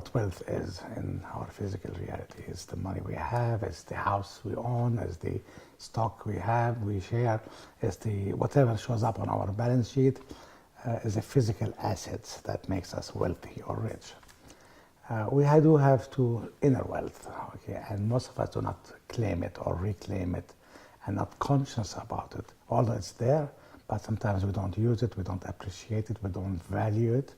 what wealth is in our physical reality. It's the money we have, it's the house we own, it's the stock we have, we share, it's the whatever shows up on our balance sheet is a physical assets that makes us wealthy or rich. We do have to inner wealth, okay, and most of us do not claim it or reclaim it and not conscious about it. Although it's there, but sometimes we don't use it, we don't appreciate it, we don't value it.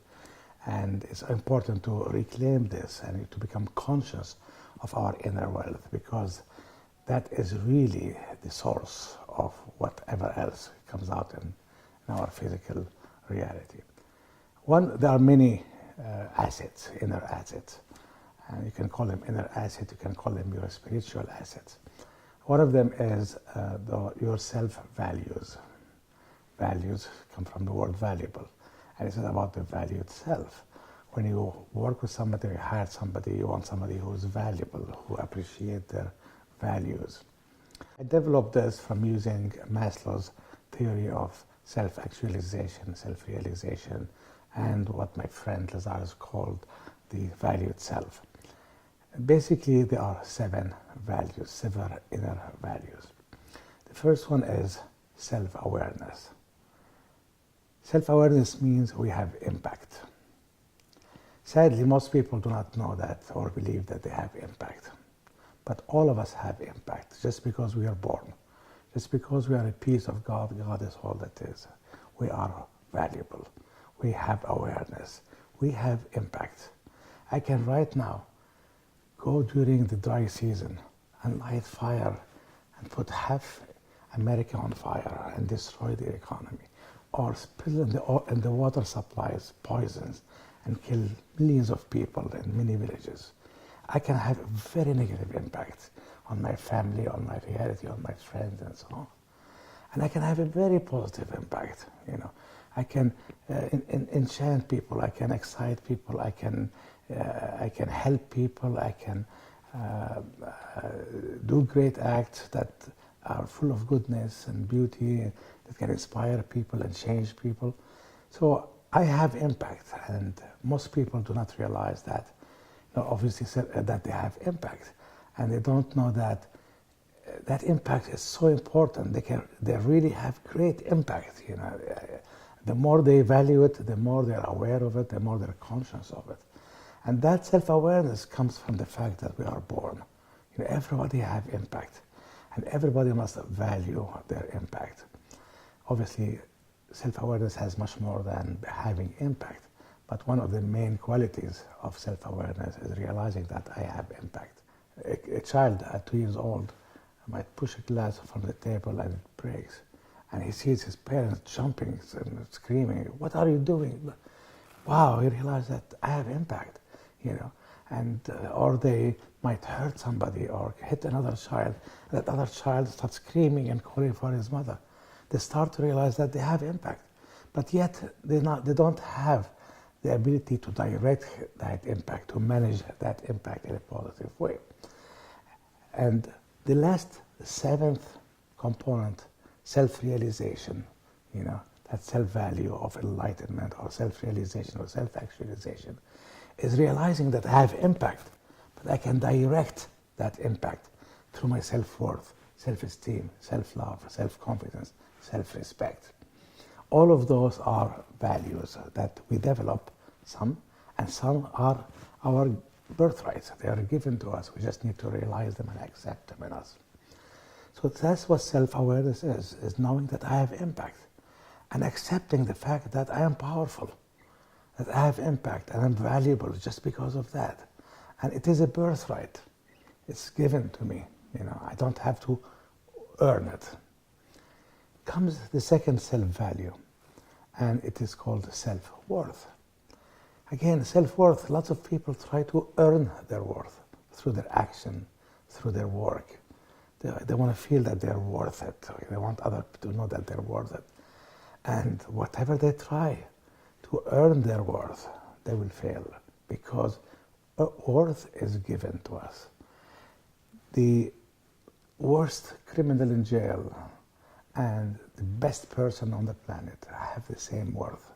And it's important to reclaim this and to become conscious of our inner wealth, because that is really the source of whatever else comes out in our physical reality. There are many assets, inner assets. And you can call them inner assets, you can call them your spiritual assets. One of them is your self-values. Values come from the word valuable. And it's about the value itself. When you work with somebody, you hire somebody, you want somebody who's valuable, who appreciates their values. I developed this from using Maslow's theory of self-actualization, self-realization, and what my friend Lazarus called the value itself. Basically, there are 7 values, 7 inner values. The first one is self-awareness. Self-awareness means we have impact. Sadly, most people do not know that or believe that they have impact. But all of us have impact just because we are born. Just because we are a piece of God, God is all that is. We are valuable. We have awareness. We have impact. I can right now go during the dry season and light fire and put half America on fire and destroy the economy, or spill in the water supplies poisons and kill millions of people in many villages. I can have a very negative impact on my family, on my reality, on my friends, and so on. And I can have a very positive impact. I can enchant people. I can excite people. I can help people. I can do great acts that are full of goodness and beauty, that can inspire people and change people. So I have impact, and most people do not realize that. Obviously, that they have impact, and they don't know that that impact is so important. They really have great impact. The more they value it, the more they're aware of it, the more they're conscious of it, and that self-awareness comes from the fact that we are born. Everybody have impact, and everybody must value their impact. Obviously, self-awareness has much more than having impact, but one of the main qualities of self-awareness is realizing that I have impact. A child at 2 years old might push a glass from the table and it breaks, and he sees his parents jumping and screaming, "What are you doing?" Wow, he realizes that I have impact, and or they might hurt somebody or hit another child. That other child starts screaming and calling for his mother. They start to realize that they have impact, but yet they don't have the ability to direct that impact, to manage that impact in a positive way. And the last 7th component, self-realization, that self-value of enlightenment or self-realization or self-actualization, is realizing that I have impact, but I can direct that impact through my self-worth, self-esteem, self-love, self-confidence, self-respect. All of those are values that we develop, some, and some are our birthrights. They are given to us. We just need to realize them and accept them in us. So that's what self-awareness is knowing that I have impact and accepting the fact that I am powerful, that I have impact and I'm valuable just because of that. And it is a birthright. It's given to me. I don't have to earn it. Comes the second self-value, and it is called self-worth. Again, self-worth, lots of people try to earn their worth through their action, through their work. They want to feel that they're worth it. They want others to know that they're worth it. And whatever they try to earn their worth, they will fail, because worth is given to us. The worst criminal in jail and the best person on the planet have the same worth.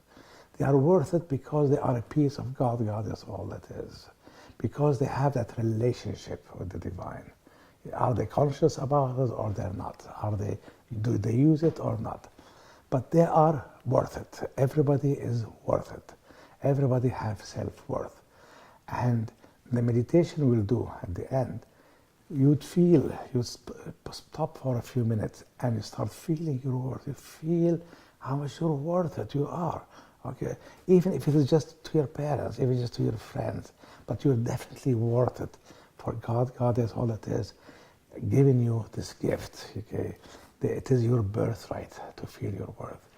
They are worth it because they are a piece of God. God is all that is. because they have that relationship with the divine. Are they conscious about it or they're not? Do they use it or not? But they are worth it. Everybody is worth it. Everybody has self-worth. And the meditation will do at the end, you'd feel, you stop for a few minutes and you start feeling your worth. You feel how much you're worth it, you are. Okay, even if it is just to your parents, even just to your friends, but you're definitely worth it. For God, God is all it is, giving you this gift. Okay, it is your birthright to feel your worth.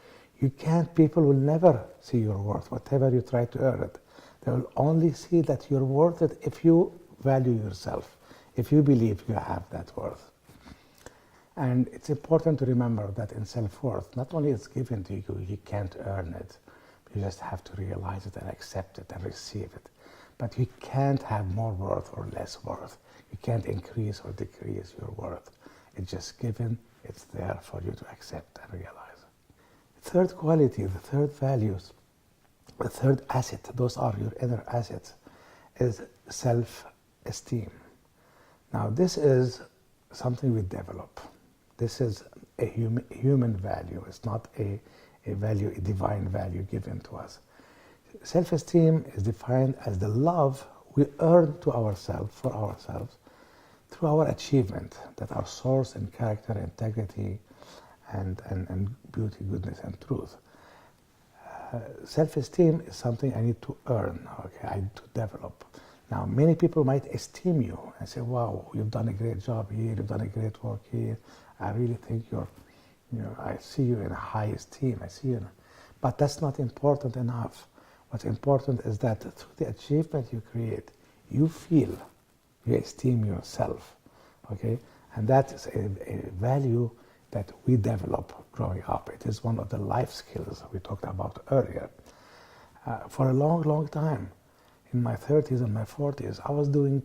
You can't. People will never see your worth, whatever you try to earn it. They will only see that you're worth it if you value yourself, if you believe you have that worth. And it's important to remember that in self-worth, not only it's given to you, you can't earn it. You just have to realize it and accept it and receive it. But you can't have more worth or less worth. You can't increase or decrease your worth. It's just given, it's there for you to accept and realize. The third quality, the third values, the third asset, those are your inner assets, is self-esteem. Now this is something we develop. This is a human value. It's not a value, a divine value given to us. Self-esteem is defined as the love we earn to ourselves, for ourselves, through our achievement that are source in character, integrity, and beauty, goodness, and truth. Self-esteem is something I need to earn, okay, I need to develop. Now, many people might esteem you and say, wow, you've done a great job here, you've done a great work here. I really think I see you in high esteem, I see you. But that's not important enough. What's important is that through the achievement you create, you feel, you esteem yourself, okay? And that is a value that we develop growing up. It is one of the life skills we talked about earlier. For a long, long time, in my 30s and my 40s, I was doing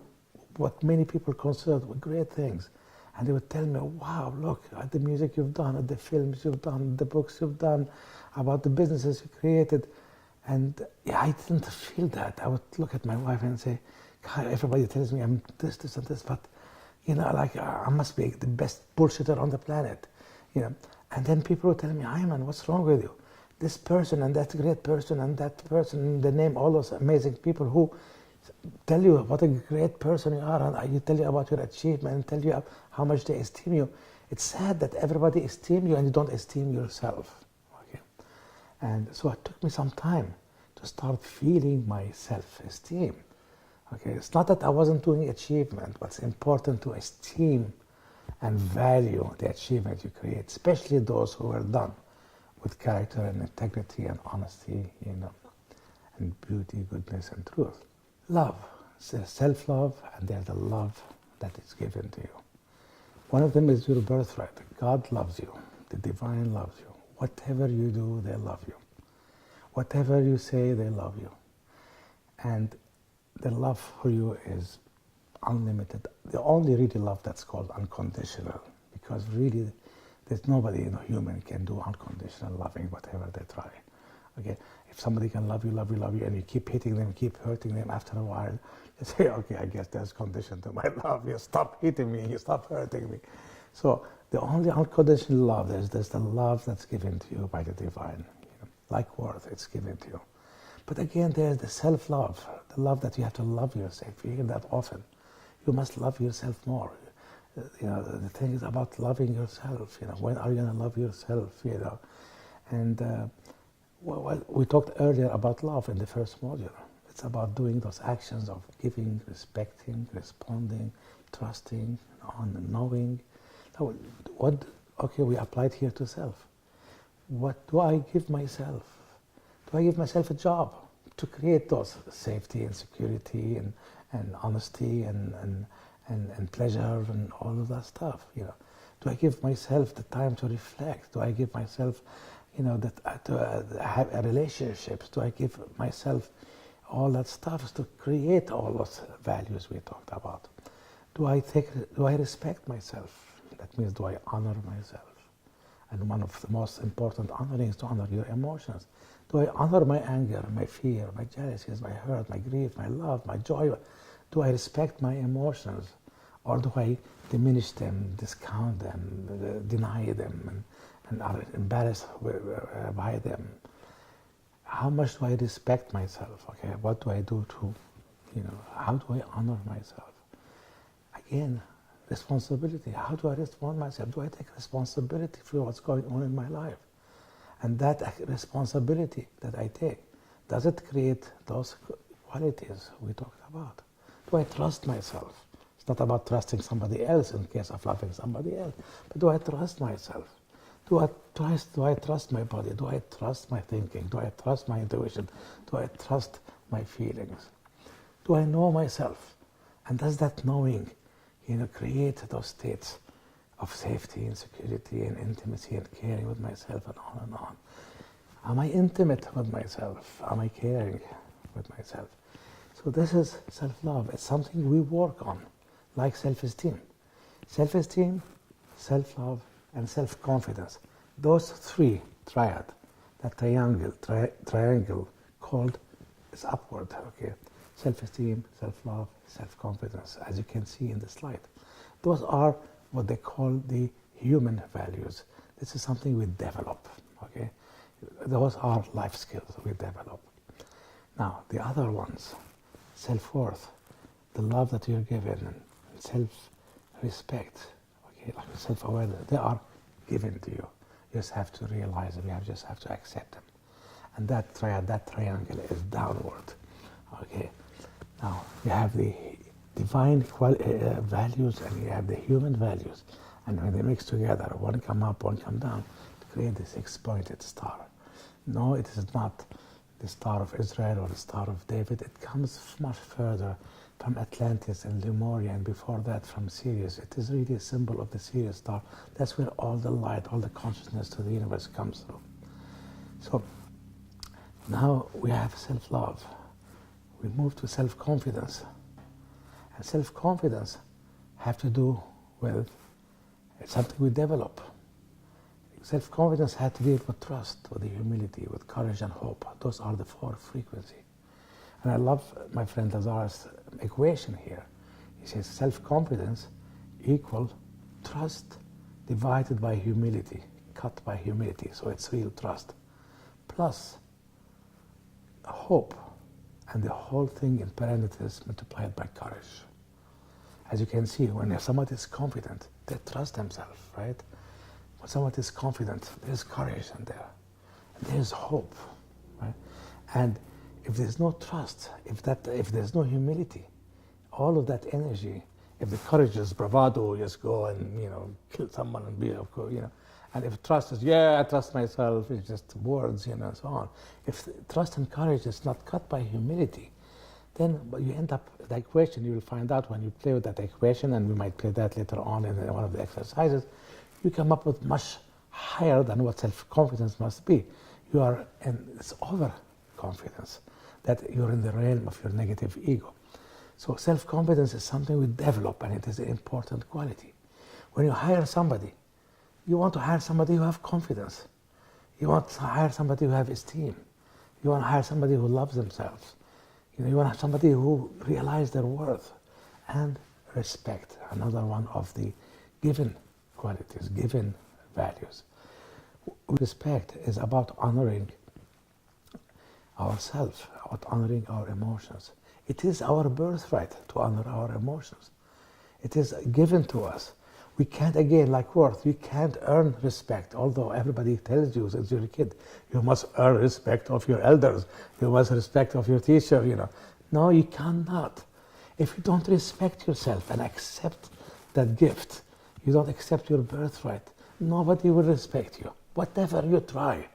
what many people consider great things. And they would tell me, wow, look at the music you've done, at the films you've done, the books you've done, about the businesses you created. And yeah, I didn't feel that. I would look at my wife and say, God, everybody tells me I'm this, this, and this, but like I must be the best bullshitter on the planet. And then people would tell me, Ayman, what's wrong with you? This person and that great person and that person, they name all those amazing people who tell you what a great person you are, and you tell you about your achievement and tell you how much they esteem you. It's sad that everybody esteem you and you don't esteem yourself. Okay? And so it took me some time to start feeling my self-esteem. Okay? It's not that I wasn't doing achievement, but it's important to esteem and value the achievement you create, especially those who are done with character and integrity and honesty, and beauty, goodness, and truth. Love, self-love, and there's the love that is given to you. One of them is your birthright. God loves you. The divine loves you. Whatever you do, they love you. Whatever you say, they love you. And the love for you is unlimited. The only really love that's called unconditional, because really there's nobody human can do unconditional loving, whatever they try. Okay, if somebody can love you, love you, love you, and you keep hitting them, keep hurting them, after a while, you say, okay, I guess there's condition to my love. You stop hitting me, you stop hurting me. So the only unconditional love, there's the love that's given to you by the divine. Like worth, it's given to you. But again, there's the self-love, the love that you have to love yourself. You hear that often. You must love yourself more. The thing is about loving yourself. When are you going to love yourself? And well, we talked earlier about love in the first module. It's about doing those actions of giving, respecting, responding, trusting, knowing. Okay, we applied here to self. What do I give myself? Do I give myself a job to create those safety and security and honesty and pleasure and all of that stuff? Do I give myself the time to reflect? Do I give myself to have relationships? Do I give myself all that stuff to create all those values we talked about? Do I respect myself? That means, do I honor myself? And one of the most important honoring is to honor your emotions. Do I honor my anger, my fear, my jealousies, my hurt, my grief, my love, my joy? Do I respect my emotions, or do I diminish them, discount them, deny them, and are embarrassed by them? How much do I respect myself? Okay, what do I do to, how do I honor myself? Again, responsibility. How do I respond myself? Do I take responsibility for what's going on in my life? And that responsibility that I take, does it create those qualities we talked about? Do I trust myself? It's not about trusting somebody else in case of loving somebody else, but do I trust myself? Do I trust my body? Do I trust my thinking? Do I trust my intuition? Do I trust my feelings? Do I know myself? And does that knowing, create those states of safety and security and intimacy and caring with myself and on and on? Am I intimate with myself? Am I caring with myself? So this is self-love. It's something we work on, like self-esteem. Self-esteem, self-love, and self-confidence. Those three triad, that triangle called is upward, okay? Self-esteem, self-love, self-confidence, as you can see in the slide. Those are what they call the human values. This is something we develop, okay? Those are life skills we develop. Now, the other ones, self-worth, the love that you're given, and self-respect, okay, like self-awareness, they are given to you. You just have to realize them, just have to accept them. And that triangle is downward, okay? Now, you have the divine values and you have the human values. And when they mix together, one come up, one come down, to create this six-pointed star. No, it is not the Star of Israel or the Star of David. It comes much further from Atlantis and Lemuria, and before that from Sirius. It is really a symbol of the Sirius star. That's where all the light, all the consciousness to the universe comes through. So now we have self-love. We move to self-confidence. And self-confidence have to do with something we develop. Self-confidence had to deal with trust, with humility, with courage and hope. Those are the four frequencies. And I love my friend Lazar's equation here. He says self-confidence equal trust divided by humility, cut by humility, so it's real trust, plus hope, and the whole thing in parentheses multiplied by courage. As you can see, when somebody is confident, they trust themselves, right? When someone is confident, there's courage in there. There's hope, right? And if there's no trust, if there's no humility, all of that energy, if the courage is bravado, just go and kill someone and be, and if trust is I trust myself, it's just words, and so on. If trust and courage is not cut by humility, then you end up the equation. You will find out when you play with that equation, and we might play that later on in one of the exercises. You come up with much higher than what self-confidence must be. It's overconfidence, that you're in the realm of your negative ego. So self-confidence is something we develop, and it is an important quality. When you hire somebody, you want to hire somebody who has confidence. You want to hire somebody who has esteem. You want to hire somebody who loves themselves. You want to have somebody who realizes their worth. And respect, another one of the given qualities, given values. Respect is about honoring ourselves, about honoring our emotions. It is our birthright to honor our emotions. It is given to us. We can't, again, like worth, you can't earn respect, although everybody tells you since you're a kid, you must earn respect of your elders, you must respect of your teacher, No, you cannot. If you don't respect yourself and accept that gift, you don't accept your birthright, nobody will respect you, whatever you try.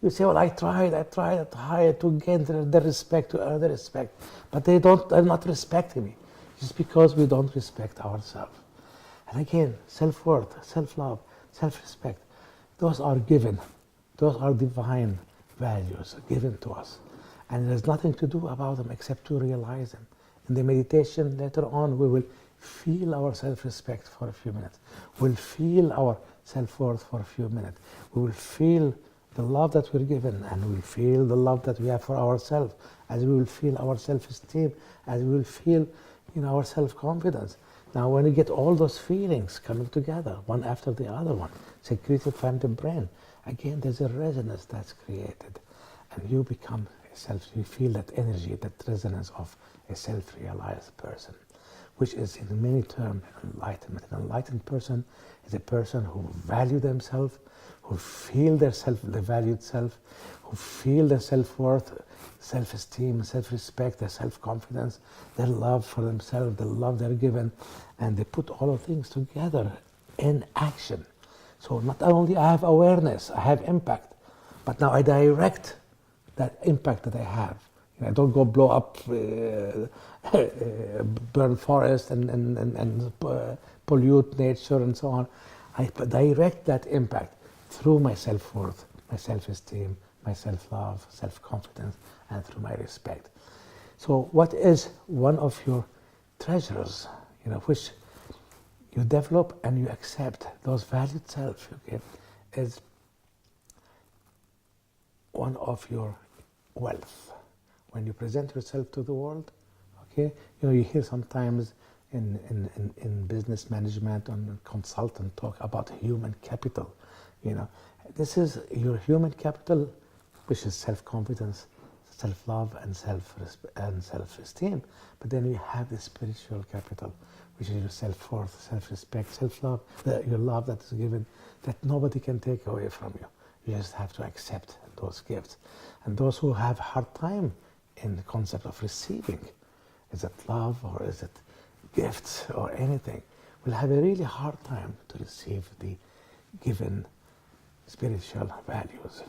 You say, well, I tried to gain the respect, to earn the respect, but they're not respecting me, just because we don't respect ourselves. And again, self-worth, self-love, self-respect, those are given. Those are divine values given to us. And there's nothing to do about them except to realize them. In the meditation later on, we will feel our self-respect for a few minutes. We'll feel our self-worth for a few minutes. We will feel the love that we're given, and we feel the love that we have for ourselves, as we will feel our self-esteem, as we will feel our self-confidence. Now, when you get all those feelings coming together, one after the other one, secreted from the brain, again, there's a resonance that's created. And you become you feel that energy, that resonance of a self-realized person, which is in many terms enlightenment. An enlightened person is a person who value themselves, who feel their valued self, who feel their self-worth, self-esteem, self-respect, their self-confidence, their love for themselves, the love they're given, and they put all of things together in action. So not only I have awareness, I have impact, but now I direct that impact that I have. I don't go blow up, burn forest and pollute nature and so on. I direct that impact through my self-worth, my self-esteem, my self-love, self-confidence, and through my respect. So what is one of your treasures, which you develop and you accept, those valued self, is one of your wealth. When you present yourself to the world, you hear sometimes in business management and consultant talk about human capital. This is your human capital, which is self-confidence, self-love, and self-esteem. But then you have the spiritual capital, which is your self-worth, self-respect, self-love, your love that is given, that nobody can take away from you. You just have to accept those gifts. And those who have hard time in the concept of receiving, is it love or is it gifts or anything, will have a really hard time to receive the given spiritual values.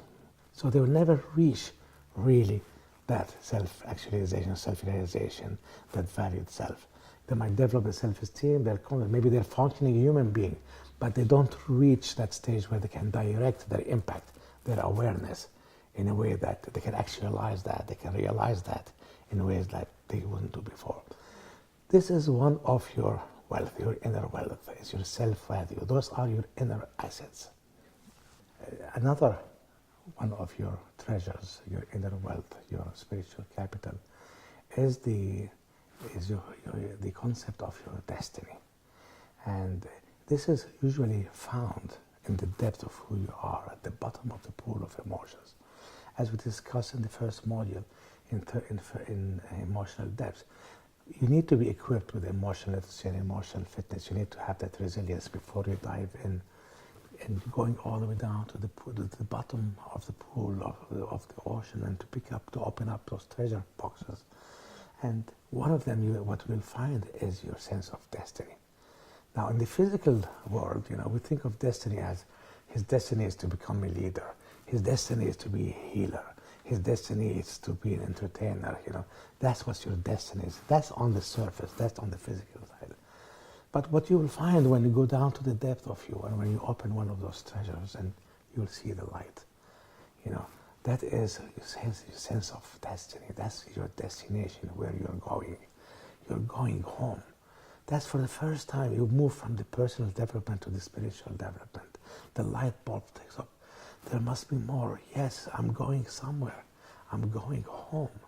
So they will never reach really that self-actualization, self-realization, that valued self. They might develop a self-esteem, maybe they're functioning human being, but they don't reach that stage where they can direct their impact, their awareness, in a way that they can actualize that, they can realize that in ways that they wouldn't do before. This is one of your wealth, your inner wealth, is your self-value. Those are your inner assets. Another one of your treasures, your inner wealth, your spiritual capital, is the concept of your destiny. And this is usually found in the depth of who you are, at the bottom of the pool of emotions. As we discussed in the first module, in emotional depth, you need to be equipped with emotional literacy and emotional fitness. You need to have that resilience before you dive in, and going all the way down to the bottom of the pool of the ocean, and to open up those treasure boxes. And one of them, what we'll find, is your sense of destiny. Now, in the physical world, we think of destiny as his destiny is to become a leader. His destiny is to be a healer. His destiny is to be an entertainer. That's what your destiny is. That's on the surface. That's on the physical side. But what you will find when you go down to the depth of you, and when you open one of those treasures, and you'll see the light, that is your sense of destiny. That's your destination, where you're going. You're going home. That's for the first time you move from the personal development to the spiritual development. The light bulb takes up. There must be more. Yes, I'm going somewhere. I'm going home.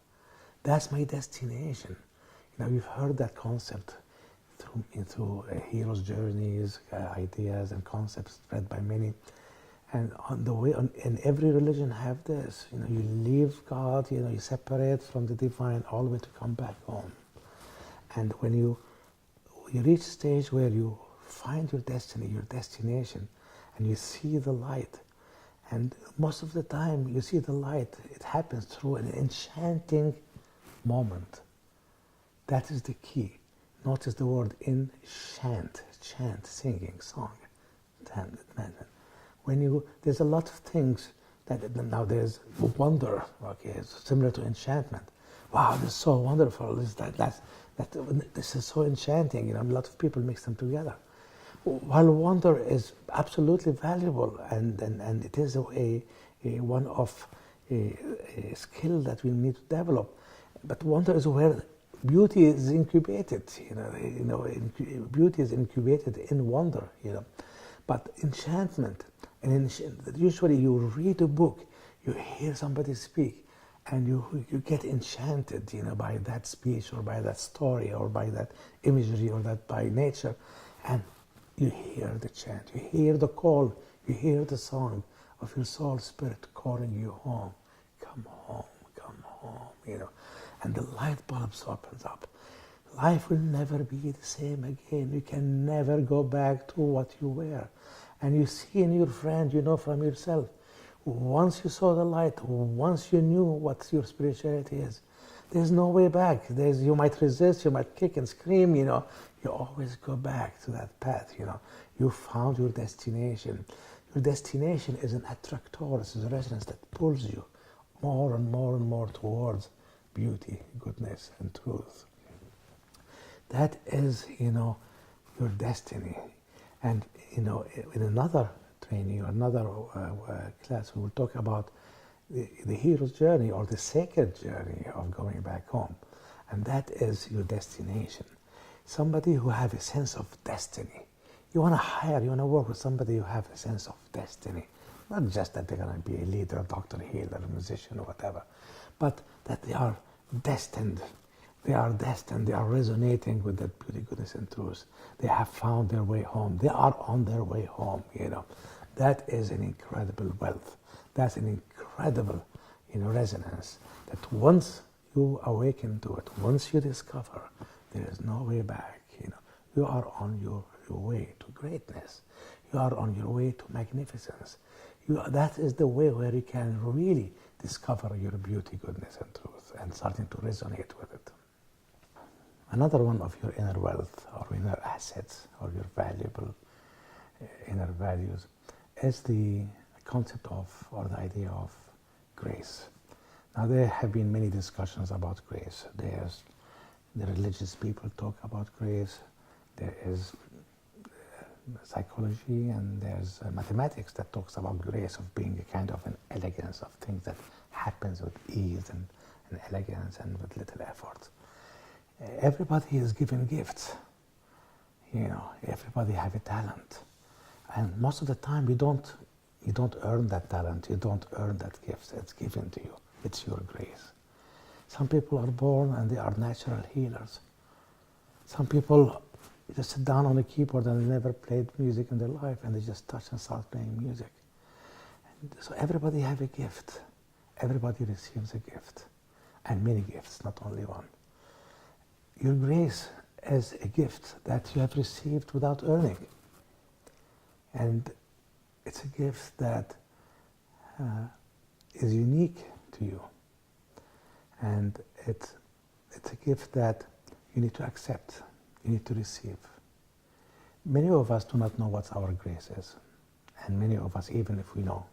That's my destination. You've heard that concept through heroes' journeys, ideas and concepts spread by many. And on the way, in every religion have this. You leave God, you separate from the divine all the way to come back home. And when you reach a stage where you find your destiny, your destination, and you see the light, and most of the time you see the light, it happens through an enchanting moment. That is the key. Notice the word enchant, chant, singing, song. There's a lot of things now there's wonder, it's similar to enchantment. Wow, this is so wonderful. This is so enchanting. A lot of people mix them together. While wonder is absolutely valuable, and it is one of a skill that we need to develop, but wonder is where beauty is incubated. Beauty is incubated in wonder. But enchantment, And usually you read a book, you hear somebody speak, and you get enchanted, by that speech or by that story or by that imagery or that by nature, and you hear the chant, you hear the call, you hear the song of your soul spirit calling you home. Come home, come home, and the light bulbs opens up. Life will never be the same again. You can never go back to what you were. And you see in your friend, from yourself, once you saw the light, once you knew what your spirituality is, there's no way back. You might resist, you might kick and scream, you always go back to that path, You found your destination. Your destination is an attractor, it's a resonance that pulls you more and more and more towards beauty, goodness, and truth. That is, your destiny. And, in another training or another class, we will talk about the hero's journey or the sacred journey of going back home. And that is your destination. Somebody who has a sense of destiny. You want to work with somebody who has a sense of destiny. Not just that they're going to be a leader, a doctor, a healer, a musician, or whatever, but that they are destined. They are destined. They are resonating with that beauty, goodness, and truth. They have found their way home. They are on their way home, That is an incredible wealth. That's an incredible, resonance. That once you awaken to it, once you discover, there is no way back, You are on your way to greatness. You are on your way to magnificence. That is the way where you can really discover your beauty, goodness, and truth, and starting to resonate with it. Another one of your inner wealth or inner assets or your valuable inner values is the concept of or the idea of grace. Now there have been many discussions about grace. There's the religious people talk about grace. There is psychology and there's mathematics that talks about grace of being a kind of an elegance of things that happens with ease and elegance and with little effort. Everybody is given gifts. Everybody have a talent. And most of the time you don't earn that talent, you don't earn that gift. It's given to you. It's your grace. Some people are born and they are natural healers. Some people just sit down on a keyboard and they never played music in their life and they just touch and start playing music. And so everybody have a gift. Everybody receives a gift. And many gifts, not only one. Your grace is a gift that you have received without earning. And it's a gift that is unique to you. And it's a gift that you need to accept, you need to receive. Many of us do not know what our grace is. And many of us, even if we know,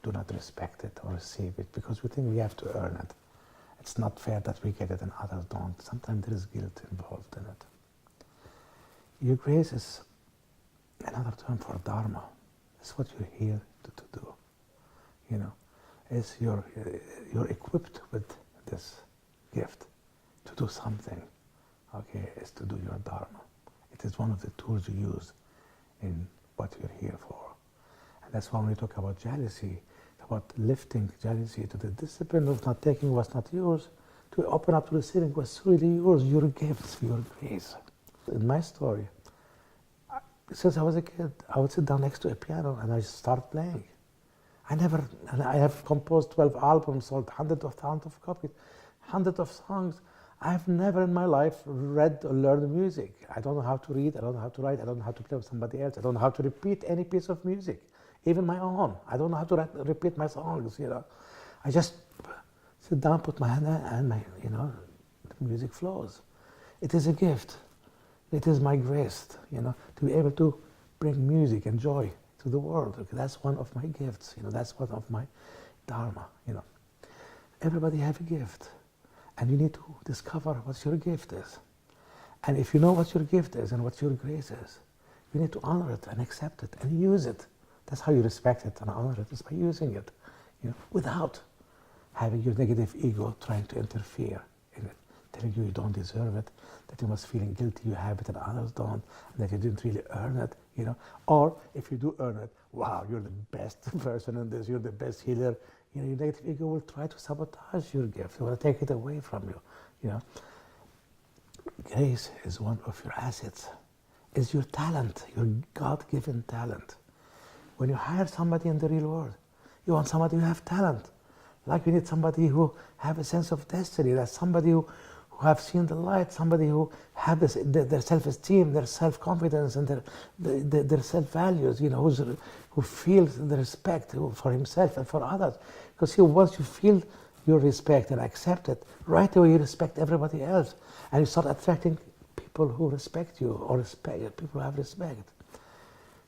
do not respect it or receive it because we think we have to earn it. It's not fair that we get it and others don't. Sometimes there is guilt involved in it. Your grace is another term for dharma. It's what you're here to do. It's you're equipped with this gift to do something. Okay, it's to do your dharma. It is one of the tools you use in what you're here for. And that's why when we talk about jealousy, about lifting jealousy to the discipline of not taking what's not yours, to open up to receiving what's really yours, your gifts, your grace. In my story, since I was a kid, I would sit down next to a piano and I start playing. I have composed 12 albums, sold hundreds of thousands of copies, hundreds of songs. I've never in my life read or learned music. I don't know how to read, I don't know how to write, I don't know how to play with somebody else, I don't know how to repeat any piece of music. Even my own. I don't know how to repeat my songs, I just sit down, put my hand and the music flows. It is a gift. It is my grace, to be able to bring music and joy to the world. Okay, that's one of my gifts, that's one of my dharma, Everybody have a gift. And you need to discover what your gift is. And if you know what your gift is and what your grace is, you need to honor it and accept it and use it. That's how you respect it and honor it, is by using it, without having your negative ego trying to interfere in it, telling you don't deserve it, that you must feeling guilty you have it and others don't, and that you didn't really earn it, Or if you do earn it, wow, you're the best person in this, you're the best healer. Your negative ego will try to sabotage your gift. It will take it away from you. Grace is one of your assets. Is your talent, your God-given talent. When you hire somebody in the real world, you want somebody who have talent. Like you need somebody who have a sense of destiny. That's somebody who have seen the light, somebody who have their self-esteem, their self-confidence, and their self-values, who feels the respect for himself and for others. Because once you feel your respect and accept it, right away you respect everybody else. And you start attracting people who respect you, or people who have respect.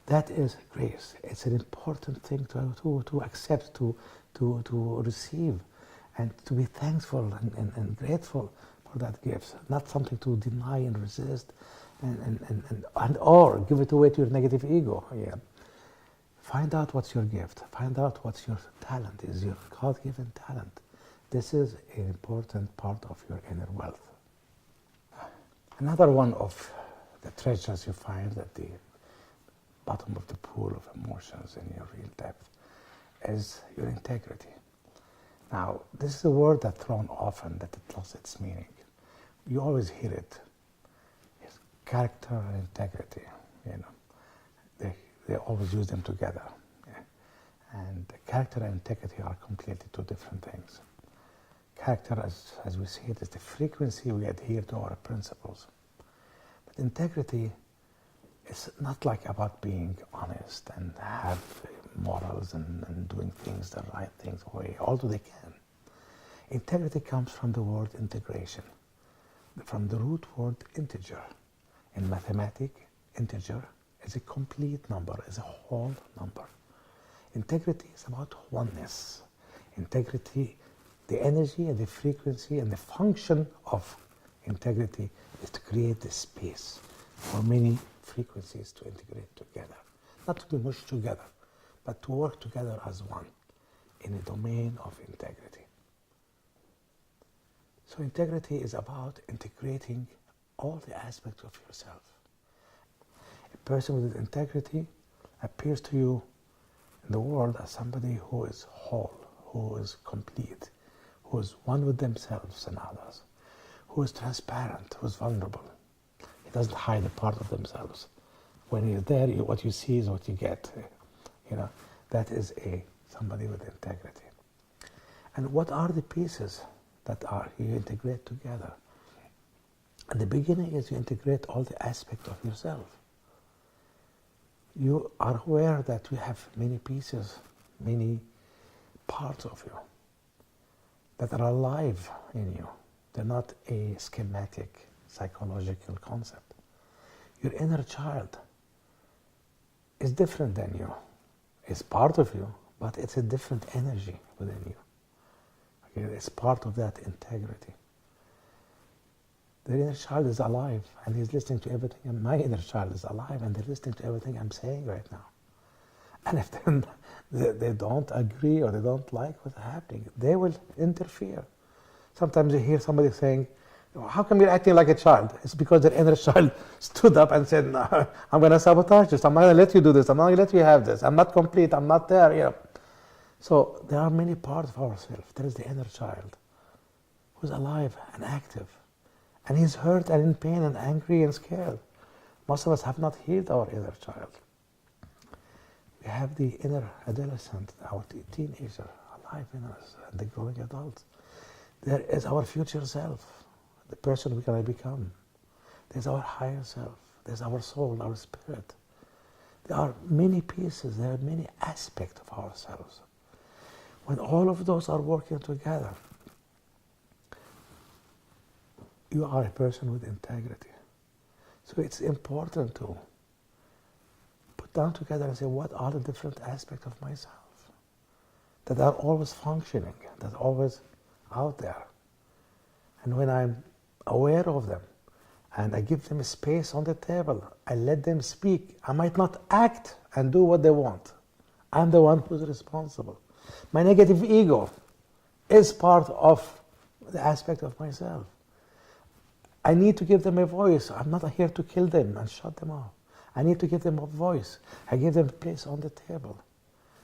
That is grace. It's an important thing to accept, to receive, and to be thankful and grateful for that gift. Not something to deny and resist, or give it away to your negative ego. Yeah. Find out what's your gift. Find out what's your talent is, your God-given talent. This is an important part of your inner wealth. Another one of the treasures you find at the bottom of the pool of emotions in your real depth is your integrity. Now, this is a word that's thrown often that it lost its meaning. You always hear it. It's character and integrity, They always use them together. Yeah. And character and integrity are completely two different things. Character, as we see it, is the frequency we adhere to our principles. But integrity is not like about being honest and have morals and doing things the right things way, although they can. Integrity comes from the word integration, from the root word integer. In mathematics, integer is a complete number, is a whole number. Integrity is about oneness. Integrity, the energy and the frequency and the function of integrity is to create the space for many frequencies to integrate together. Not to be mushed together, but to work together as one in a domain of integrity. So integrity is about integrating all the aspects of yourself. A person with integrity appears to you in the world as somebody who is whole, who is complete, who is one with themselves and others, who is transparent, who is vulnerable. He doesn't hide a part of themselves. When he's there, what you see is what you get. That is somebody with integrity. And what are the pieces that you integrate together? And the beginning is you integrate all the aspects of yourself. You are aware that you have many pieces, many parts of you that are alive in you. They're not a schematic, psychological concept. Your inner child is different than you. It's part of you, but it's a different energy within you. Okay? It's part of that integrity. The inner child is alive, and he's listening to everything, and my inner child is alive, and they're listening to everything I'm saying right now. And if they don't agree or they don't like what's happening, they will interfere. Sometimes you hear somebody saying, how come you're acting like a child? It's because their inner child stood up and said, no, I'm going to sabotage this. I'm not going to let you do this. I'm not going to let you have this. I'm not complete. I'm not there. So there are many parts of ourselves. There is the inner child who's alive and active. And he's hurt and in pain and angry and scared. Most of us have not healed our inner child. We have the inner adolescent, our teenager, alive in us, and the growing adults. There is our future self, the person we're going to become. There's our higher self. There's our soul, our spirit. There are many pieces, there are many aspects of ourselves. When all of those are working together, you are a person with integrity. So it's important to put down together and say, what are the different aspects of myself that are always functioning, that are always out there? And when I'm aware of them and I give them a space on the table, I let them speak. I might not act and do what they want. I'm the one who's responsible. My negative ego is part of the aspect of myself. I need to give them a voice. I'm not here to kill them and shut them off. I need to give them a voice. I give them a place on the table.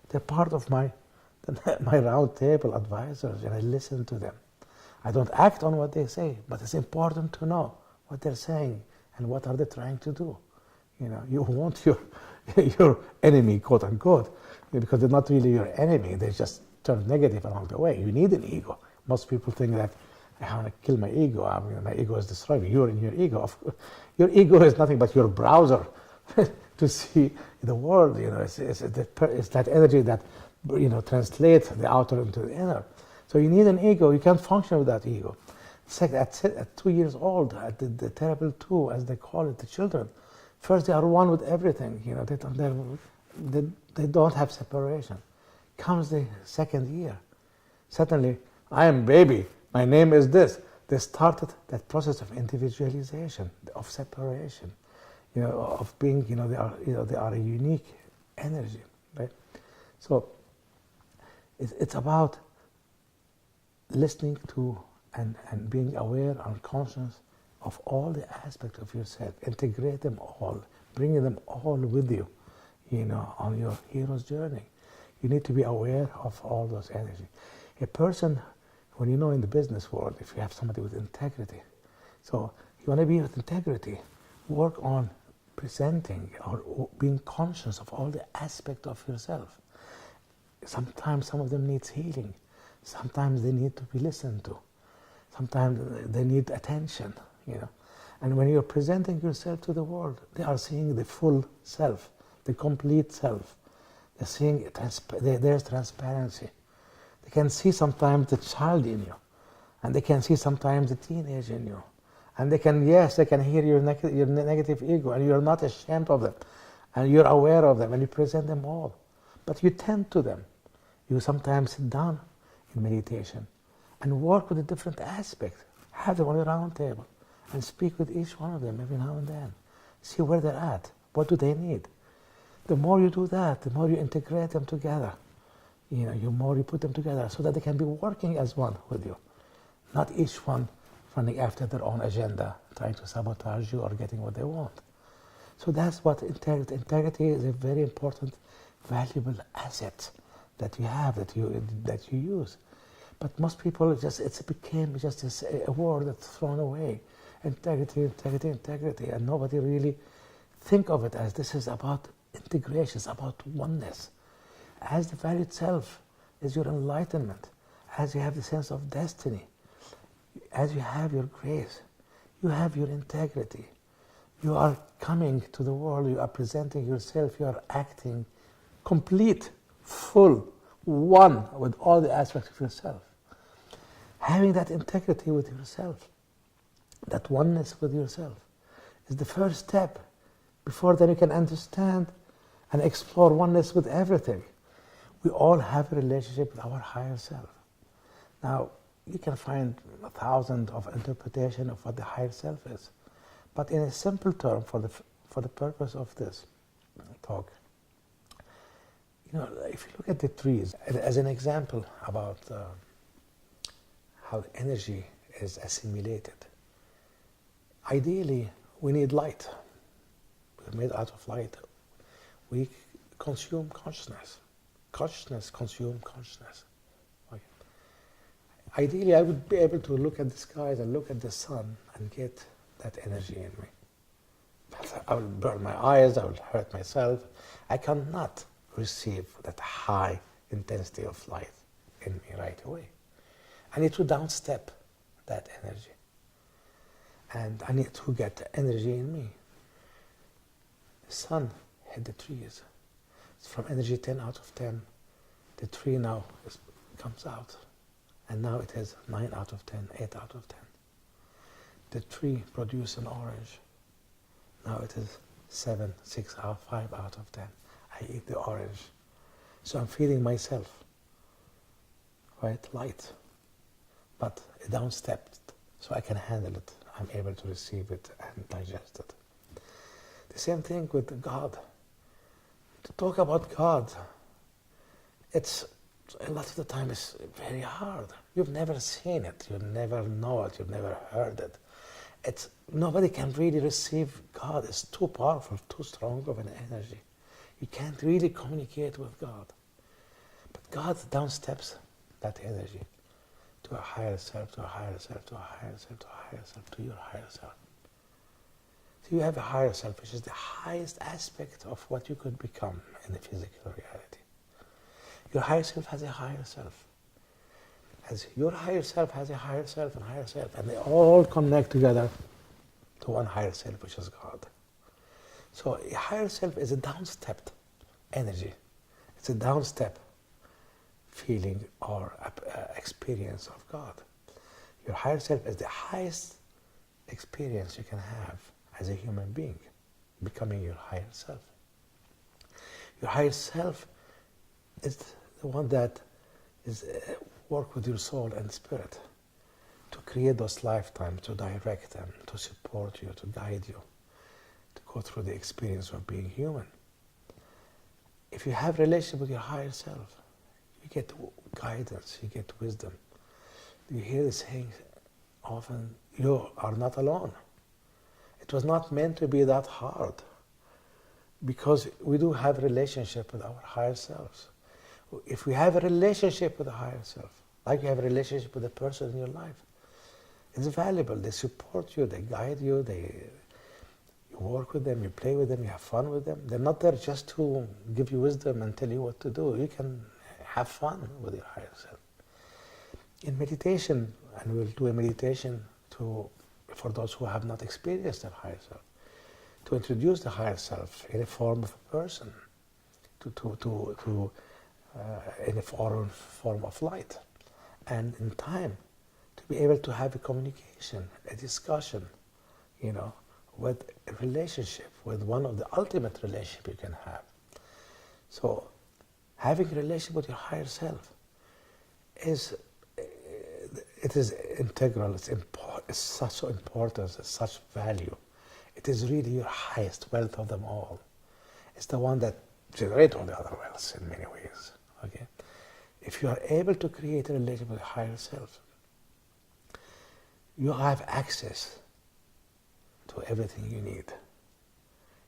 They're part of my round table advisors, and I listen to them. I don't act on what they say, but it's important to know what they're saying and what are they trying to do. You want your enemy, quote unquote, because they're not really your enemy. They just turn negative along the way. You need an ego. Most people think that I want to kill my ego. My ego is destroyed me. You're in your ego. Your ego is nothing but your browser to see the world. It's that energy that translates the outer into the inner. So you need an ego. You can't function without ego. It's like at 2 years old, at the terrible two, as they call it, the children. First, they are one with everything. They don't have separation. Comes the second year. Suddenly, I am baby. My name is this. They started that process of individualization, of separation, of being, they are a unique energy, right? So it's about listening to and being aware and conscious of all the aspects of yourself. Integrate them all, bringing them all with you, on your hero's journey. You need to be aware of all those energies. A person, when in the business world, if you have somebody with integrity, so you want to be with integrity, work on presenting or being conscious of all the aspects of yourself. Sometimes some of them needs healing. Sometimes they need to be listened to. Sometimes they need attention, And when you're presenting yourself to the world, they are seeing the full self, the complete self. They're seeing there's transparency. They can see sometimes the child in you, and they can see sometimes the teenage in you. And they can hear your negative ego, and you're not ashamed of them, and you're aware of them, and you present them all. But you tend to them. You sometimes sit down in meditation and work with a different aspect. Have them on a round table and speak with each one of them every now and then. See where they're at. What do they need? The more you do that, the more you integrate them together. The more you put them together so that they can be working as one with you. Not each one running after their own agenda, trying to sabotage you or getting what they want. So that's what integrity. Integrity is a very important, valuable asset that you have, that you use. But most people it became just a word that's thrown away. Integrity, and nobody really think of it as this is about integration, it's about oneness. As the valued self is your enlightenment, as you have the sense of destiny, as you have your grace, you have your integrity. You are coming to the world, you are presenting yourself, you are acting complete, full, one with all the aspects of yourself. Having that integrity with yourself, that oneness with yourself, is the first step. Before then you can understand and explore oneness with everything. We all have a relationship with our higher self. Now, you can find 1,000 of interpretation of what the higher self is. But in a simple term, for the purpose of this talk, if you look at the trees, as an example about how energy is assimilated, ideally we need light. We're made out of light. We consume consciousness. Consciousness consumes consciousness. Okay. Ideally, I would be able to look at the skies and look at the sun and get that energy in me. But I will burn my eyes, I will hurt myself. I cannot receive that high intensity of light in me right away. I need to downstep that energy. And I need to get the energy in me. The sun hit the trees. It's from energy 10 out of 10. The tree now comes out. And now it has 9 out of 10, 8 out of 10. The tree produced an orange. Now it is 7, 6, 5 out of 10. I eat the orange. So I'm feeding myself, right? Light. But downstepped, so I can handle it. I'm able to receive it and digest it. The same thing with God. To talk about God, it's a lot of the time it's very hard. You've never seen it, you never know it, you've never heard it. nobody can really receive God. It's too powerful, too strong of an energy. You can't really communicate with God. But God downsteps that energy to a higher self, to a higher self, to a higher self, to a higher self, to your higher self. So you have a higher self, which is the highest aspect of what you could become in the physical reality. Your higher self has a higher self. As your higher self has a higher self and higher self, and they all connect together to one higher self, which is God. So a higher self is a downstepped energy. It's a downstep feeling or experience of God. Your higher self is the highest experience you can have as a human being, becoming your higher self. Your higher self is the one that is work with your soul and spirit to create those lifetimes, to direct them, to support you, to guide you, to go through the experience of being human. If you have a relationship with your higher self, you get guidance, you get wisdom. You hear the saying often, you are not alone. It was not meant to be that hard, because we do have a relationship with our higher selves. If we have a relationship with the higher self, like you have a relationship with the person in your life, it's valuable. They support you, they guide you, you work with them, you play with them, you have fun with them. They're not there just to give you wisdom and tell you what to do. You can have fun with your higher self. In meditation, and we'll do a meditation for those who have not experienced their higher self, to introduce the higher self in a form of a person, in a form of light, and in time to be able to have a communication, a discussion, with a relationship, with one of the ultimate relationship you can have. So having a relationship with your higher self is integral, it's such importance, it's such value. It is really your highest wealth of them all. It's the one that generates all the other wealths in many ways. Okay? If you are able to create a relationship with your higher self, you have access to everything you need.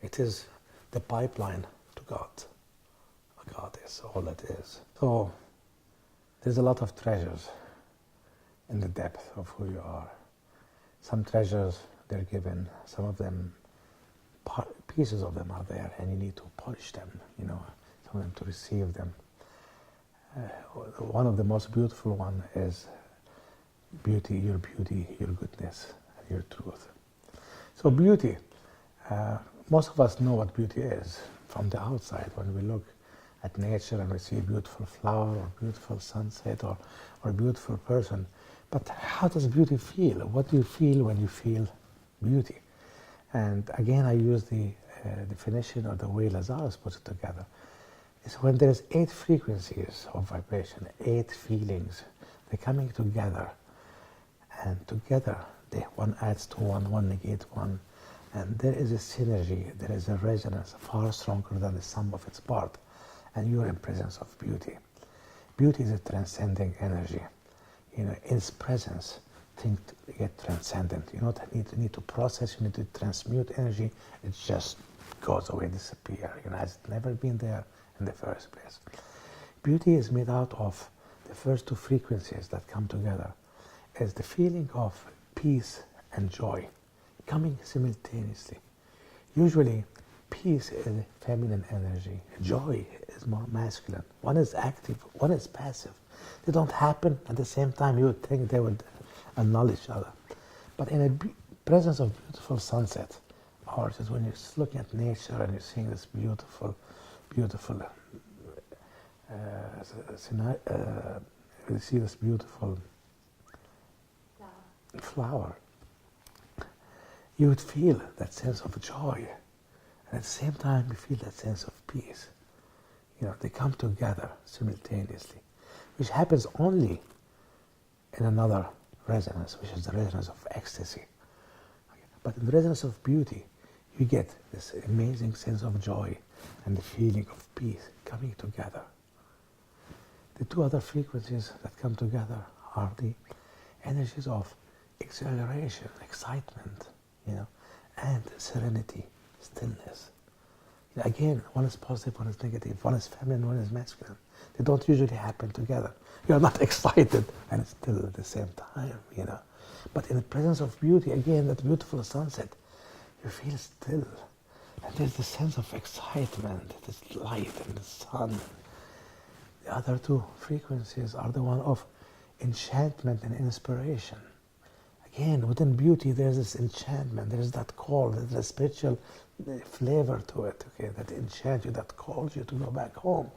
It is the pipeline to God. God is all that is. So there's a lot of treasures in the depth of who you are. Some treasures they're given, some of them, pieces of them are there, and you need to polish them, some of them to receive them. One of the most beautiful one is beauty, your goodness, and your truth. So beauty, most of us know what beauty is from the outside. When we look at nature and we see a beautiful flower or beautiful sunset or a beautiful person, but how does beauty feel? What do you feel when you feel beauty? And again, I use the definition of the way Lazarus puts it together. It's when there's 8 frequencies of vibration, 8 feelings, they're coming together, and together one adds to one negates one, and there is a synergy, there is a resonance far stronger than the sum of its part, and you're in presence of beauty. Beauty is a transcending energy. In its presence, things get transcendent. You don't need to process, you need to transmute energy, it just goes away, disappears. It's never been there in the first place. Beauty is made out of the first 2 frequencies that come together. It's the feeling of peace and joy coming simultaneously. Usually, peace is a feminine energy. Joy is more masculine. One is active, one is passive. They don't happen at the same time. You would think they would annul each other. But in a presence of beautiful sunset, or just when you're looking at nature and you're seeing this beautiful you see this beautiful flower, you would feel that sense of joy, and at the same time you feel that sense of peace. They come together simultaneously, which happens only in another resonance, which is the resonance of ecstasy. But in the resonance of beauty, you get this amazing sense of joy and the feeling of peace coming together. The 2 other frequencies that come together are the energies of exhilaration, excitement, and serenity, stillness. Again, one is positive, one is negative, one is feminine, one is masculine. They don't usually happen together. You're not excited and still at the same time, But in the presence of beauty, again, that beautiful sunset, you feel still. And there's this sense of excitement, this light and the sun. The other two frequencies are the one of enchantment and inspiration. Again, within beauty, there's this enchantment, there's that call, there's a spiritual flavor to it, okay, that enchants you, that calls you to go back home.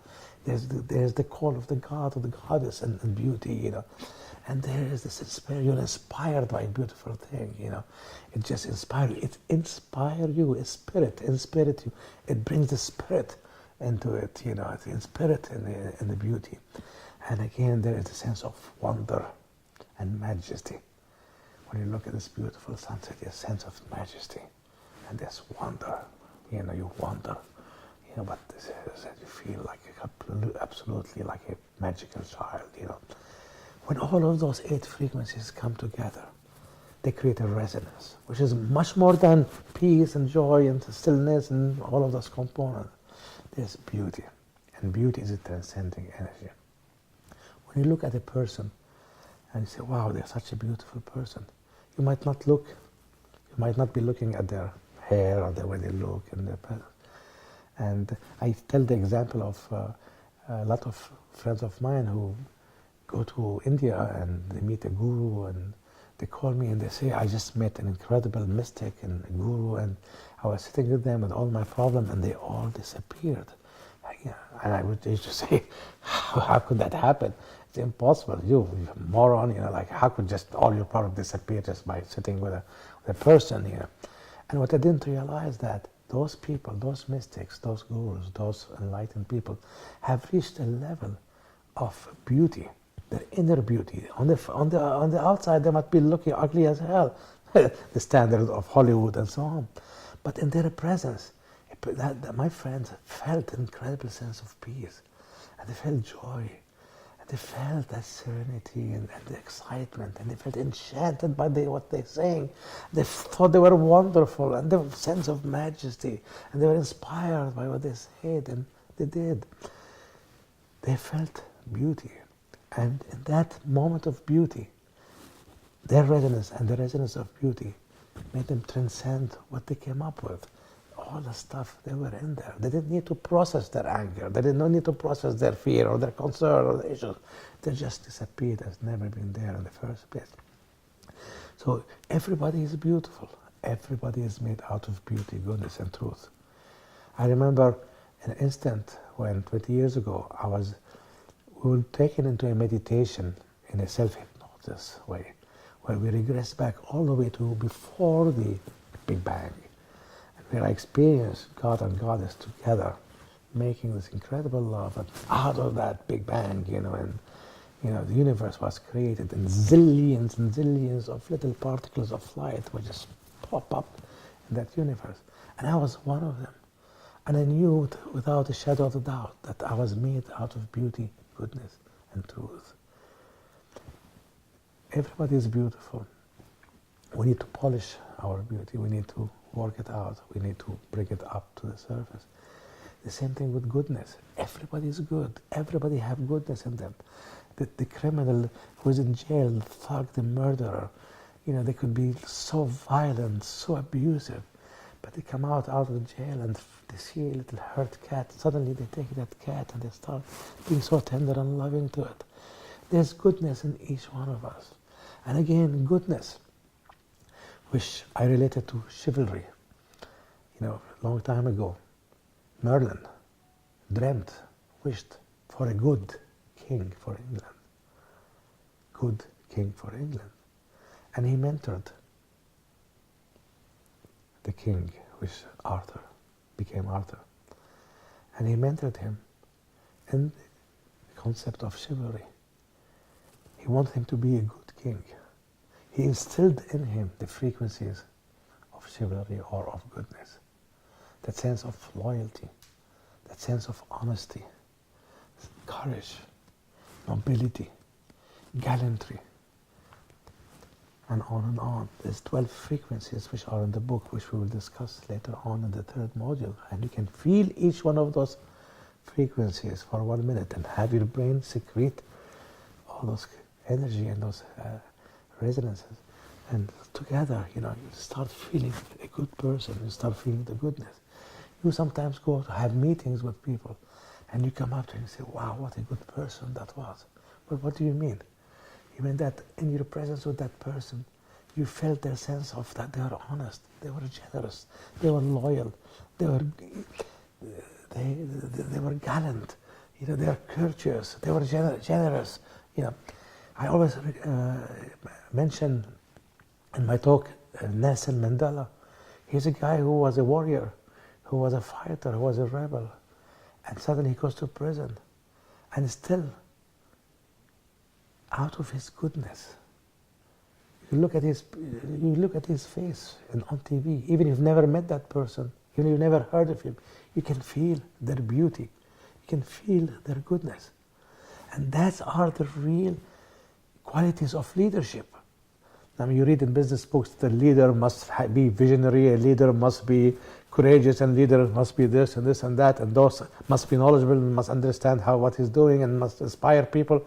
There's the call of the god or the goddess and beauty, And there is this you're inspired by a beautiful thing, It just inspires you. It inspires you, a spirit, inspires you. It brings the spirit into it, It's in spirit in the beauty. And again, there is a sense of wonder and majesty. When you look at this beautiful sunset, there's a sense of majesty and there's wonder. You wonder, but this is, you feel like absolutely like a magical child, When all of those 8 frequencies come together, they create a resonance, which is much more than peace and joy and stillness and all of those components. There's beauty, and beauty is a transcending energy. When you look at a person and you say, wow, they're such a beautiful person, you might not be looking at their hair or the way they look and their presence. And I tell the example of a lot of friends of mine who go to India and they meet a guru and they call me and they say, I just met an incredible mystic and a guru, and I was sitting with them with all my problems and they all disappeared. And I would used to say, how could that happen? It's impossible. You moron, how could just all your problems disappear just by sitting with a person, And what I didn't realize that those people, those mystics, those gurus, those enlightened people have reached a level of beauty, their inner beauty. On the outside, they might be looking ugly as hell, the standard of Hollywood and so on. But in their presence, my friends felt an incredible sense of peace, and they felt joy, and they felt that serenity and the excitement, and they felt enchanted by what they're saying. They thought they were wonderful, and the sense of majesty, and they were inspired by what they said, and they did. They felt beauty, and in that moment of beauty, their resonance and the resonance of beauty made them transcend what they came up with. All the stuff they were in there. They didn't need to process their anger. They didn't need to process their fear or their concern or the issues. They just disappeared as never been there in the first place. So everybody is beautiful. Everybody is made out of beauty, goodness, and truth. I remember an instant when 20 years ago we were taken into a meditation in a self-hypnosis way, where we regress back all the way to before the Big Bang, where I experienced God and Goddess together, making this incredible love. And out of that Big Bang, the universe was created, and zillions of little particles of light would just pop up in that universe. And I was one of them. And I knew without a shadow of a doubt that I was made out of beauty, goodness, and truth. Everybody is beautiful. We need to polish our beauty. We need to work it out. We need to bring it up to the surface. The same thing with goodness. Everybody is good. Everybody have goodness in them. The criminal who is in jail, the thug, the murderer, they could be so violent, so abusive, but they come out of the jail and they see a little hurt cat. Suddenly they take that cat and they start being so tender and loving to it. There's goodness in each one of us. And again, goodness, which I related to chivalry. A long time ago, Merlin dreamt, wished for a good king for England. Good king for England. And he mentored the king, which Arthur, became Arthur. And he mentored him in the concept of chivalry. He wanted him to be a good king. He instilled in him the frequencies of chivalry or of goodness. That sense of loyalty, that sense of honesty, courage, nobility, gallantry. and on and on. There's 12 frequencies which are in the book, which we will discuss later on in the third module. And you can feel each one of those frequencies for 1 minute and have your brain secrete all those energy and those resonances. And together, you start feeling a good person, you start feeling the goodness. You sometimes go to have meetings with people and you come up to them and say, wow, what a good person that was. Well, what do you mean? You mean that in your presence with that person, you felt their sense of that they were honest, they were generous, they were loyal, they were gallant, they were courteous, they were generous. I always mention in my talk Nelson Mandela. He's a guy who was a warrior, who was a fighter, who was a rebel, and suddenly he goes to prison, and still, out of his goodness, you look at his face on TV. Even if you've never met that person, even if you've never heard of him, you can feel their beauty, you can feel their goodness, and that's are the real qualities of leadership. I mean, you read in business books, the leader must be visionary, a leader must be courageous, and leader must be this and this and that, and those must be knowledgeable and must understand what he's doing and must inspire people.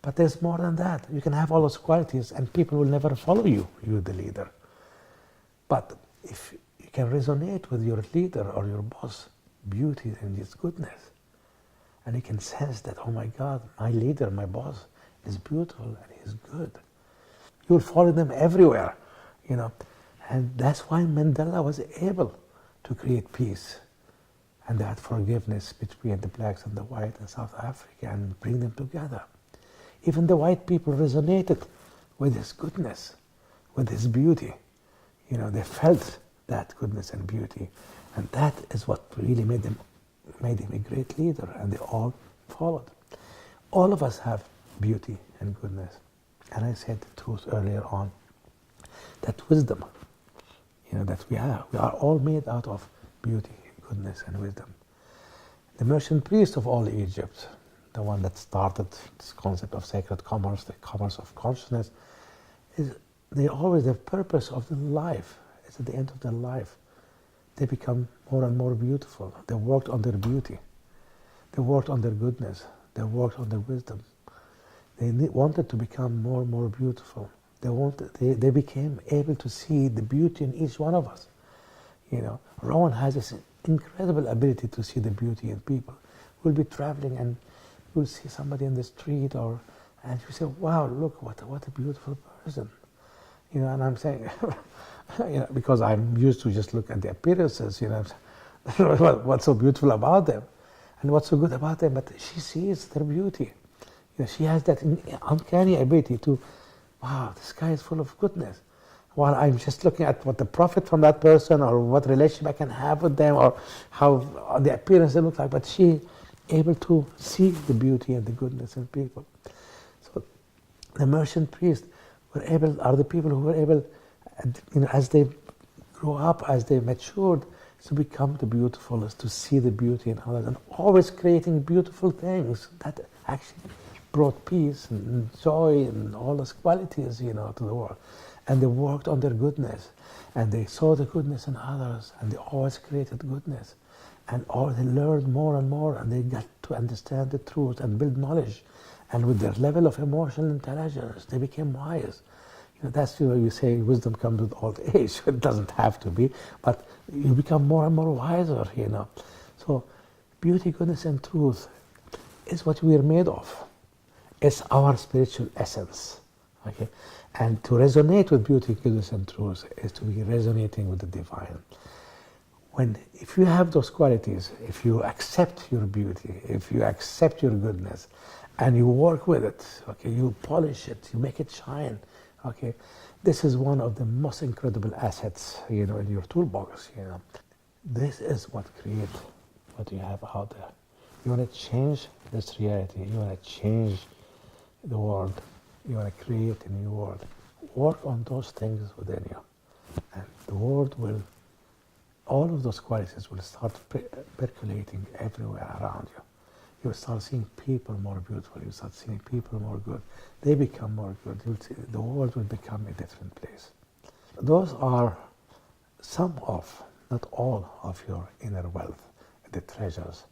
But there's more than that. You can have all those qualities and people will never follow you, the leader. But if you can resonate with your leader or your boss, beauty and his goodness, and you can sense that, oh my God, my leader, my boss is beautiful and he's good, you'll follow them everywhere, And that's why Mandela was able to create peace and that forgiveness between the blacks and the white in South Africa and bring them together. Even the white people resonated with his goodness, with his beauty. They felt that goodness and beauty. And that is what really made him a great leader, and they all followed. All of us have beauty and goodness. And I said the truth earlier on, that wisdom, that we are all made out of beauty, goodness, and wisdom. The merchant priest of all Egypt, the one that started this concept of sacred commerce, the commerce of consciousness, the purpose of their life is at the end of their life. They become more and more beautiful. They worked on their beauty. They worked on their goodness. They worked on their wisdom. They wanted to become more and more beautiful. They became able to see the beauty in each one of us. Rowan has this incredible ability to see the beauty in people. We'll be traveling and we'll see somebody in the street, and you say, "Wow, look what a beautiful person," And I'm saying, because I'm used to just look at the appearances, what's so beautiful about them, and what's so good about them. But she sees their beauty. She has that uncanny ability to, wow, this guy is full of goodness. While I'm just looking at what the profit from that person, or what relationship I can have with them, or how the appearance they look like, but she able to see the beauty and the goodness in people. So the merchant priests are the people who were able, as they grew up, as they matured, to become the beautiful, to see the beauty in others, and always creating beautiful things that actually brought peace and joy and all those qualities, to the world. And they worked on their goodness, and they saw the goodness in others, and they always created goodness. And they learned more and more, and they got to understand the truth and build knowledge. And with their level of emotional intelligence, they became wise. That's why you say wisdom comes with old age. It doesn't have to be, but you become more and more wiser, So beauty, goodness, and truth is what we are made of. It's our spiritual essence, okay? And to resonate with beauty, goodness, and truth is to be resonating with the divine. If you have those qualities, if you accept your beauty, if you accept your goodness, and you work with it, okay, you polish it, you make it shine, okay, this is one of the most incredible assets, in your toolbox, This is what creates what you have out there. You want to change this reality, you want to change the world, you want to create a new world. Work on those things within you, and the world will, all of those qualities will start percolating everywhere around you. you start seeing people more beautiful, you start seeing people more good. They become more good. The world will become a different place. Those are some of, not all of your inner wealth, the treasures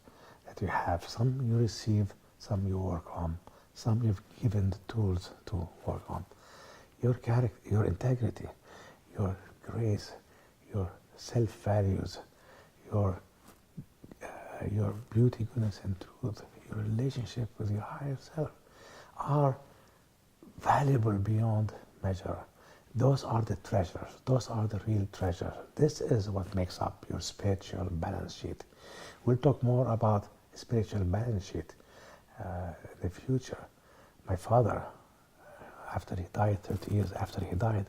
that you have. Some you receive, some you work on, some you've given the tools to work on. Your character, your integrity, your grace, your self-values, your beauty, goodness, and truth, your relationship with your higher self are valuable beyond measure. Those are the treasures. Those are the real treasures. This is what makes up your spiritual balance sheet. We'll talk more about spiritual balance sheet in the future. My father, after he died, 30 years after he died,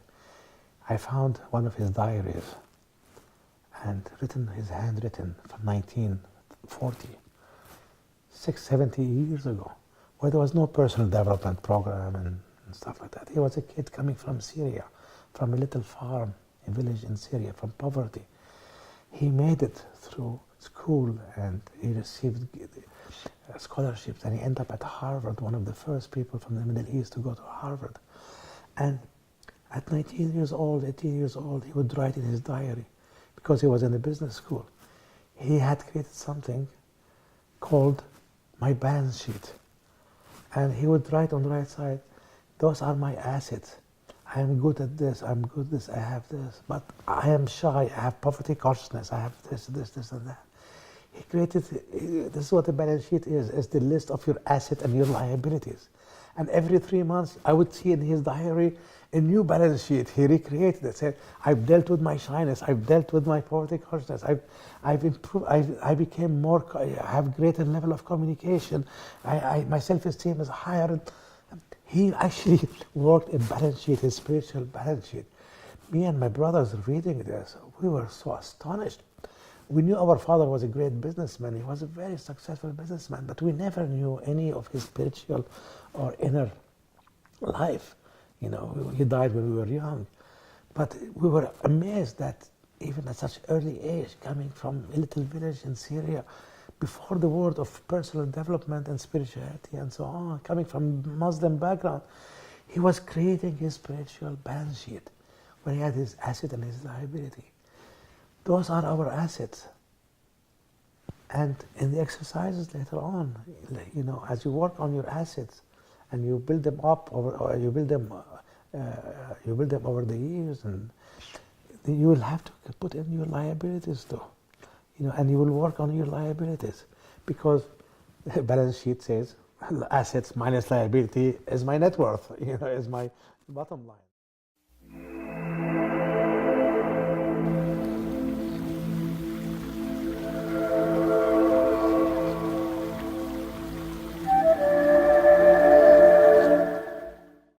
I found one of his diaries and his handwritten from 1940, 70 years ago, where there was no personal development program and stuff like that. He was a kid coming from Syria, from a little farm, a village in Syria, from poverty. He made it through school and he received scholarships and he ended up at Harvard, one of the first people from the Middle East to go to Harvard. And at 19 years old, 18 years old, he would write in his diary, because he was in a business school, he had created something called my balance sheet. And he would write on the right side, those are my assets. I am good at this, I'm good at this, I have this, but I am shy, I have poverty consciousness, I have this, and that. He created, this is what a balance sheet is the list of your assets and your liabilities. And every 3 months, I would see in his diary a new balance sheet. He recreated it, said, I've dealt with my shyness, I've dealt with my poverty consciousness, I've improved, I became more, I have greater level of communication, my self-esteem is higher. He actually worked a balance sheet, a spiritual balance sheet. Me and my brothers reading this, we were so astonished. We knew our father was a great businessman. He was a very successful businessman, but we never knew any of his spiritual or inner life. You know, he died when we were young. But we were amazed that even at such early age, coming from a little village in Syria, before the world of personal development and spirituality and so on, coming from Muslim background, he was creating his spiritual balance sheet where he had his asset and his liability. Those are our assets. And in the exercises later on, you know, as you work on your assets and you build them up or you build them over the years, and you will have to put in your liabilities too. You know, and you will work on your liabilities, because the balance sheet says assets minus liability is my net worth, you know, is my bottom line.